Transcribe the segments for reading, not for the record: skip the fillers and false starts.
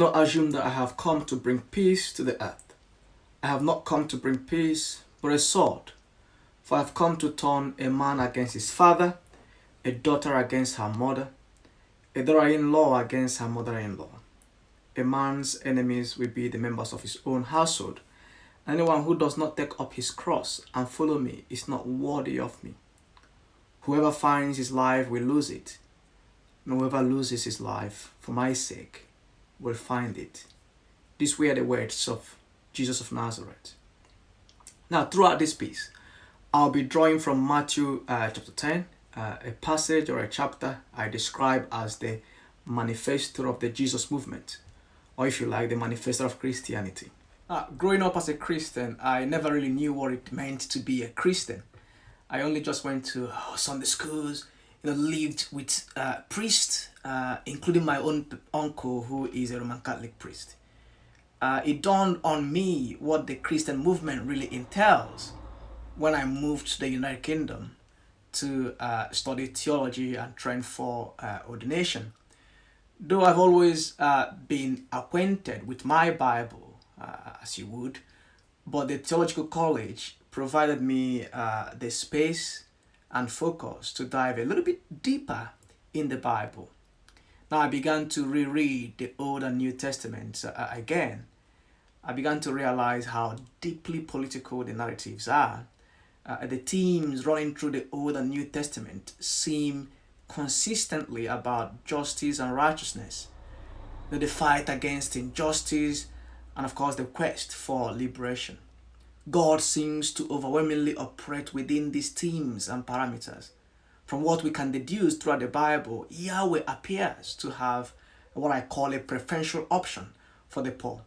not assume that I have come to bring peace to the earth. I have not come to bring peace, but a sword. For I have come to turn a man against his father, a daughter against her mother, a daughter-in-law against her mother-in-law. A man's enemies will be the members of his own household. Anyone who does not take up his cross and follow me is not worthy of me. Whoever finds his life will lose it, and whoever loses his life for my sake will find it. These were the words of Jesus of Nazareth. Now, throughout this piece, I'll be drawing from Matthew chapter 10, a passage or a chapter I describe as the manifesto of the Jesus movement, or if you like, the manifesto of Christianity. Growing up as a Christian, I never really knew what it meant to be a Christian. I only just went to Sunday schools, lived with priests, including my own uncle who is a Roman Catholic priest. It dawned on me what the Christian movement really entails when I moved to the United Kingdom to study theology and train for ordination. Though I've always been acquainted with my Bible, as you would, but the theological college provided me the space and focus to dive a little bit deeper in the Bible. Now I began to reread the Old and New Testaments again. I began to realize how deeply political the narratives are. The themes running through the Old and New Testament seem consistently about justice and righteousness, the fight against injustice, and of course the quest for liberation. God seems to overwhelmingly operate within these themes and parameters. From what we can deduce throughout the Bible, Yahweh appears to have what I call a preferential option for the poor.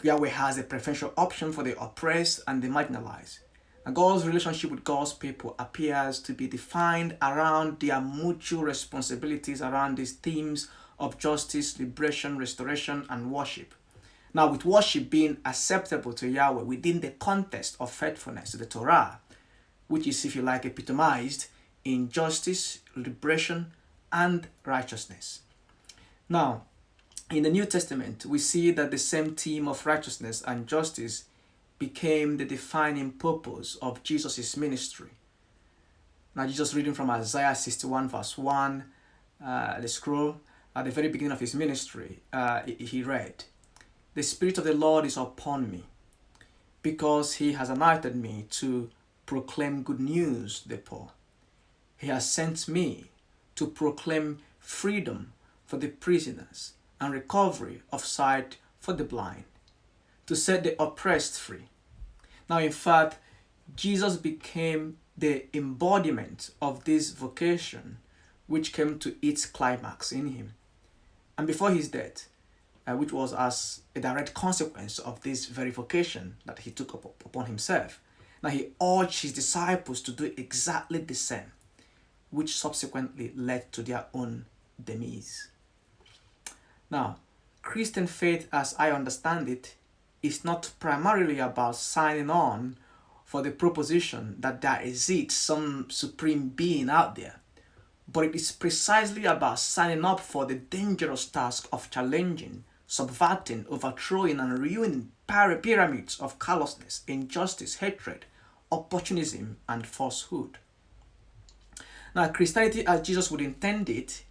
Yahweh has a preferential option for the oppressed and the marginalized. And God's relationship with God's people appears to be defined around their mutual responsibilities around these themes of justice, liberation, restoration, and worship. Now, with worship being acceptable to Yahweh within the context of faithfulness to the Torah, which is, if you like, epitomized in justice, liberation, and righteousness. Now, in the New Testament, we see that the same theme of righteousness and justice became the defining purpose of Jesus' ministry. Now, Jesus reading from Isaiah 61 verse 1, the scroll, at the very beginning of his ministry, he read, "The Spirit of the Lord is upon me, because he has anointed me to proclaim good news to the poor. He has sent me to proclaim freedom for the prisoners and recovery of sight for the blind, to set the oppressed free." Now, in fact, Jesus became the embodiment of this vocation, which came to its climax in him. And before his death, which was as a direct consequence of this very vocation that he took upon himself, now he urged his disciples to do exactly the same, which subsequently led to their own demise. Now, Christian faith, as I understand it, is not primarily about signing on for the proposition that there exists some supreme being out there, but it is precisely about signing up for the dangerous task of challenging, subverting, overthrowing, and ruining pyramids of callousness, injustice, hatred, opportunism, and falsehood. Now, Christianity, as Jesus would intend it,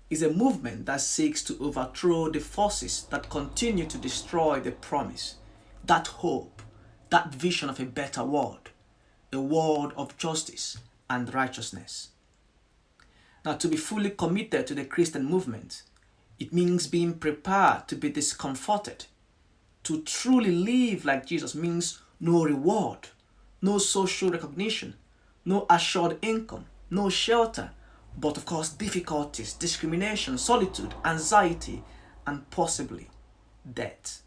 is a movement that seeks to overthrow the forces that continue to destroy the promise, that hope, that vision of a better world, a world of justice and righteousness. Now, to be fully committed to the Christian movement, it means being prepared to be discomforted. To truly live like Jesus means no reward, no social recognition, no assured income, no shelter, but of course difficulties, discrimination, solitude, anxiety, and possibly death.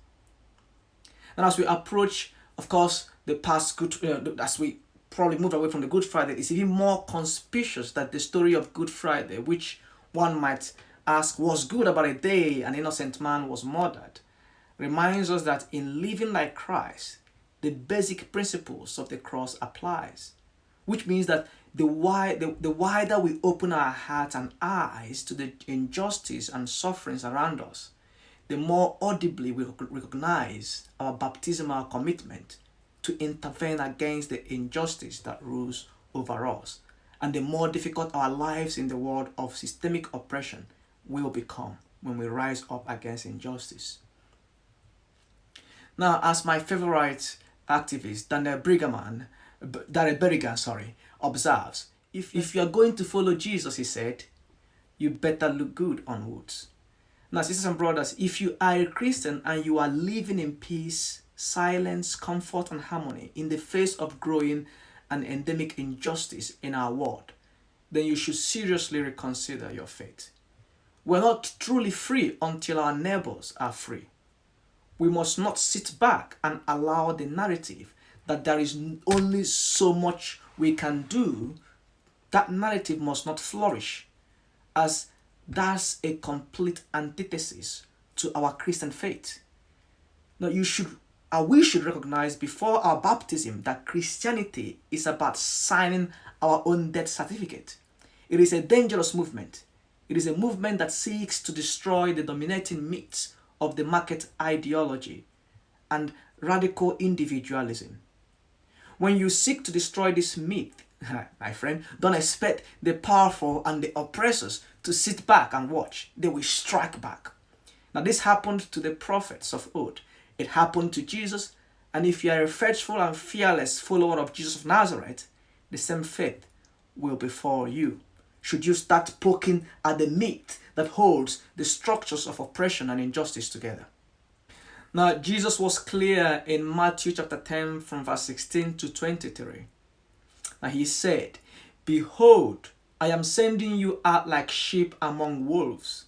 And as we approach, of course, the past as we probably move away from the Good Friday, it's even more conspicuous that the story of Good Friday, which one might ask was good about a day an innocent man was murdered, reminds us that in living like Christ, the basic principles of the cross applies, which means that the wider we open our hearts and eyes to the injustice and sufferings around us, the more audibly we recognize our baptismal commitment to intervene against the injustice that rules over us, and the more difficult our lives in the world of systemic oppression will become when we rise up against injustice. Now, as my favorite activist, Daniel Berrigan, observes, if you are going to follow Jesus, he said, you better look good on woods. Now, sisters and brothers, if you are a Christian and you are living in peace, silence, comfort, and harmony in the face of growing and endemic injustice in our world, then you should seriously reconsider your faith. We're not truly free until our neighbors are free. We must not sit back and allow the narrative that there is only so much we can do. That narrative must not flourish, as that's a complete antithesis to our Christian faith. Now, we should recognize before our baptism that Christianity is about signing our own death certificate. It is a dangerous movement. It is a movement that seeks to destroy the dominating myths of the market ideology and radical individualism. When you seek to destroy this myth, my friend, don't expect the powerful and the oppressors to sit back and watch. They will strike back. Now, this happened to the prophets of old. It happened to Jesus, and if you are a faithful and fearless follower of Jesus of Nazareth, the same fate will befall you. Should you start poking at the myth that holds the structures of oppression and injustice together? Now, Jesus was clear in Matthew chapter 10 from verse 16 to 23. Now, he said, "Behold, I am sending you out like sheep among wolves.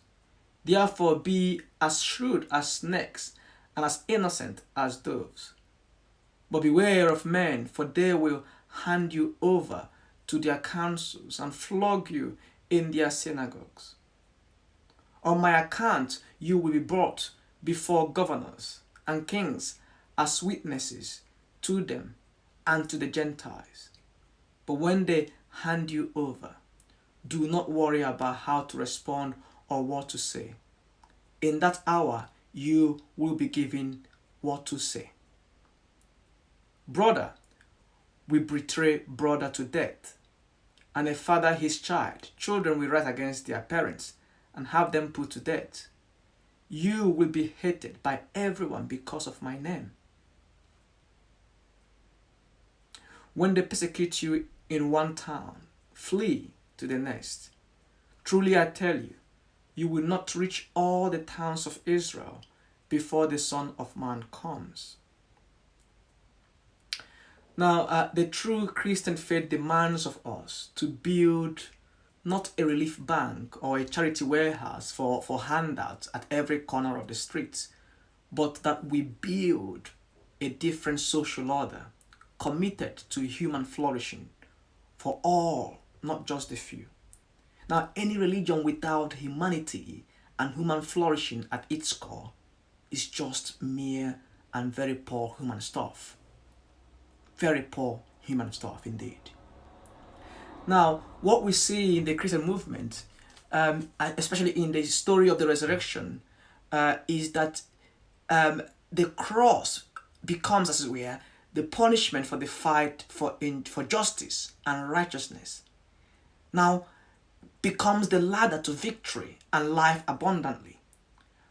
Therefore be as shrewd as snakes and as innocent as doves. But beware of men, for they will hand you over to their councils and flog you in their synagogues. On my account you will be brought before governors and kings as witnesses to them and to the Gentiles. But when they hand you over, do not worry about how to respond or what to say. In that hour you will be given what to say. Brother will betray brother to death, and a father his child. Children will rise against their parents and have them put to death. You will be hated by everyone because of my name. When they persecute you in one town, flee to the next. Truly I tell you, you will not reach all the towns of Israel before the Son of Man comes." Now, the true Christian faith demands of us to build not a relief bank or a charity warehouse for handouts at every corner of the streets, but that we build a different social order committed to human flourishing for all, not just the few. Now, any religion without humanity and human flourishing at its core is just mere and very poor human stuff. Very poor human stuff indeed. Now, what we see in the Christian movement, especially in the story of the resurrection, is that the cross becomes, as it were, the punishment for the fight for justice and righteousness. Now, becomes the ladder to victory and life abundantly.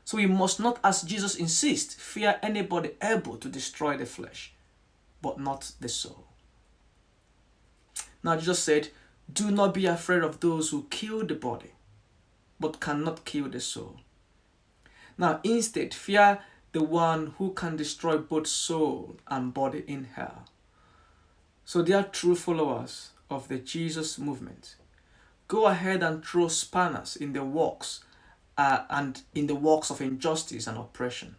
So we must not, as Jesus insists, fear anybody able to destroy the flesh, but not the soul. Now, Jesus said, "Do not be afraid of those who kill the body, but cannot kill the soul. Now, instead, fear the one who can destroy both soul and body in hell." So, dear true followers of the Jesus movement, go ahead and throw spanners in the works and in the works of injustice and oppression.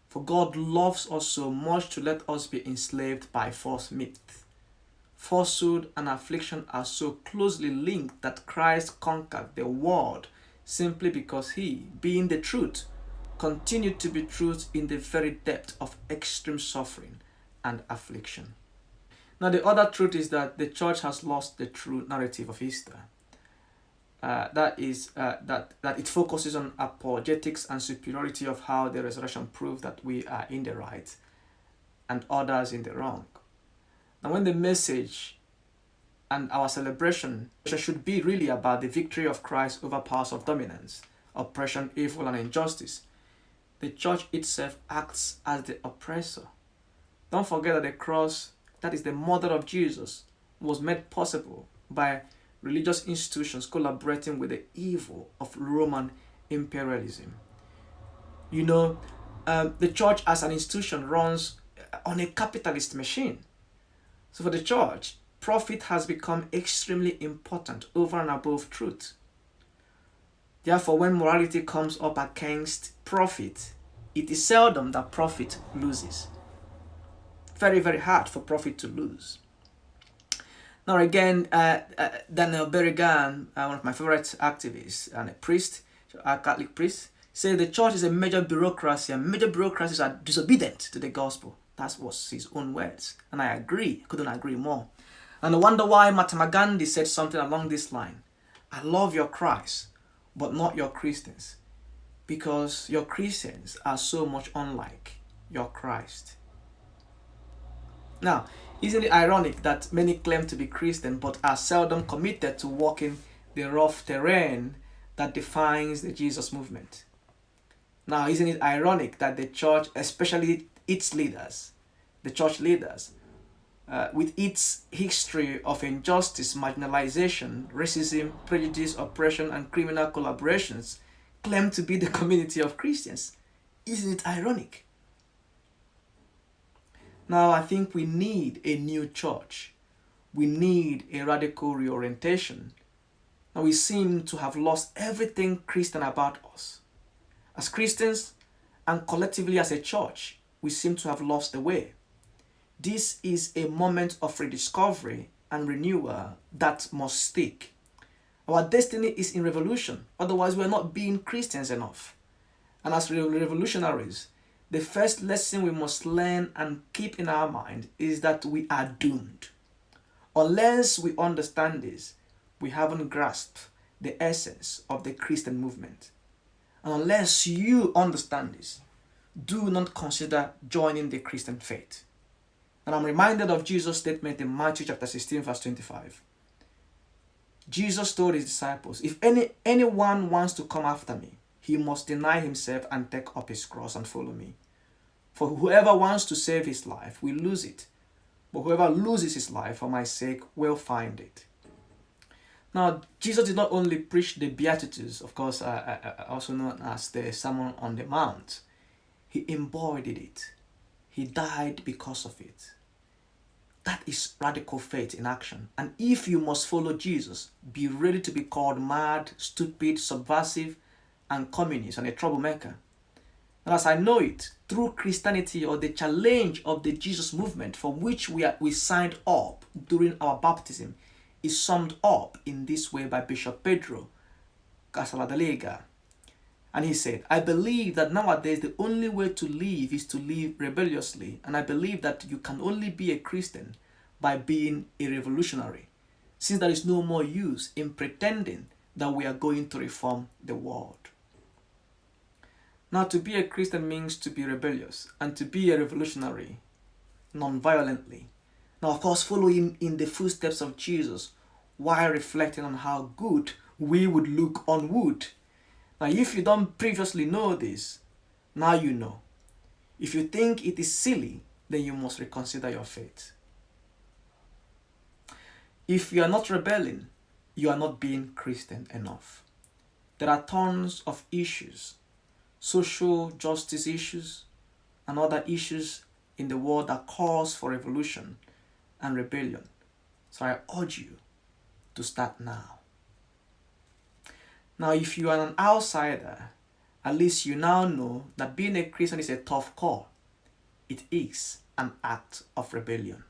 For God loves us so much to let us be enslaved by false myth. Falsehood and affliction are so closely linked that Christ conquered the world simply because he, being the truth, continued to be truth in the very depth of extreme suffering and affliction. Now, the other truth is that the church has lost the true narrative of Easter. that it focuses on apologetics and superiority of how the resurrection proves that we are in the right and others in the wrong. And when the message and our celebration should be really about the victory of Christ over powers of dominance, oppression, evil, and injustice, the church itself acts as the oppressor. Don't forget that the cross, that is the mother of Jesus, was made possible by religious institutions collaborating with the evil of Roman imperialism. The church as an institution runs on a capitalist machine. So for the church, profit has become extremely important over and above truth. Therefore, when morality comes up against profit, it is seldom that profit loses. Very, very hard for profit to lose. Now again, Daniel Berrigan, one of my favorite activists and a priest, a Catholic priest, said the church is a major bureaucracy and major bureaucracies are disobedient to the gospel. That was his own words. And I agree, couldn't agree more. And I wonder why Mahatma Gandhi said something along this line. I love your Christ, but not your Christians. Because your Christians are so much unlike your Christ. Now, isn't it ironic that many claim to be Christian but are seldom committed to walking the rough terrain that defines the Jesus movement? Now, isn't it ironic that the church, especially its leaders, the church leaders, with its history of injustice, marginalization, racism, prejudice, oppression, and criminal collaborations, claim to be the community of Christians? Isn't it ironic? Now, I think we need a new church. We need a radical reorientation. Now, we seem to have lost everything Christian about us. As Christians and collectively as a church, we seem to have lost the way. This is a moment of rediscovery and renewal that must stick. Our destiny is in revolution, otherwise we are not being Christians enough. And as revolutionaries, the first lesson we must learn and keep in our mind is that we are doomed. Unless we understand this, we haven't grasped the essence of the Christian movement. And unless you understand this, do not consider joining the Christian faith. And I'm reminded of Jesus' statement in Matthew chapter 16, verse 25. Jesus told his disciples, if anyone wants to come after me, he must deny himself and take up his cross and follow me. For whoever wants to save his life will lose it, but whoever loses his life for my sake will find it. Now, Jesus did not only preach the Beatitudes, of course, also known as the Sermon on the Mount. He embodied it. He died because of it. That is radical faith in action. And if you must follow Jesus, be ready to be called mad, stupid, subversive, and communist, and a troublemaker. And as I know it, through Christianity or the challenge of the Jesus movement from which we signed up during our baptism is summed up in this way by Bishop Pedro Casaladelega. And he said, I believe that nowadays the only way to live is to live rebelliously. And I believe that you can only be a Christian by being a revolutionary, since there is no more use in pretending that we are going to reform the world. Now, to be a Christian means to be rebellious and to be a revolutionary non-violently. Now, of course, following in the footsteps of Jesus while reflecting on how good we would look on wood. Now, if you don't previously know this, now you know. If you think it is silly, then you must reconsider your faith. If you are not rebelling, you are not being Christian enough. There are tons of issues, social justice issues, and other issues in the world that calls for revolution and rebellion. So I urge you to start now. Now, if you are an outsider, at least you now know that being a Christian is a tough call. It is an act of rebellion.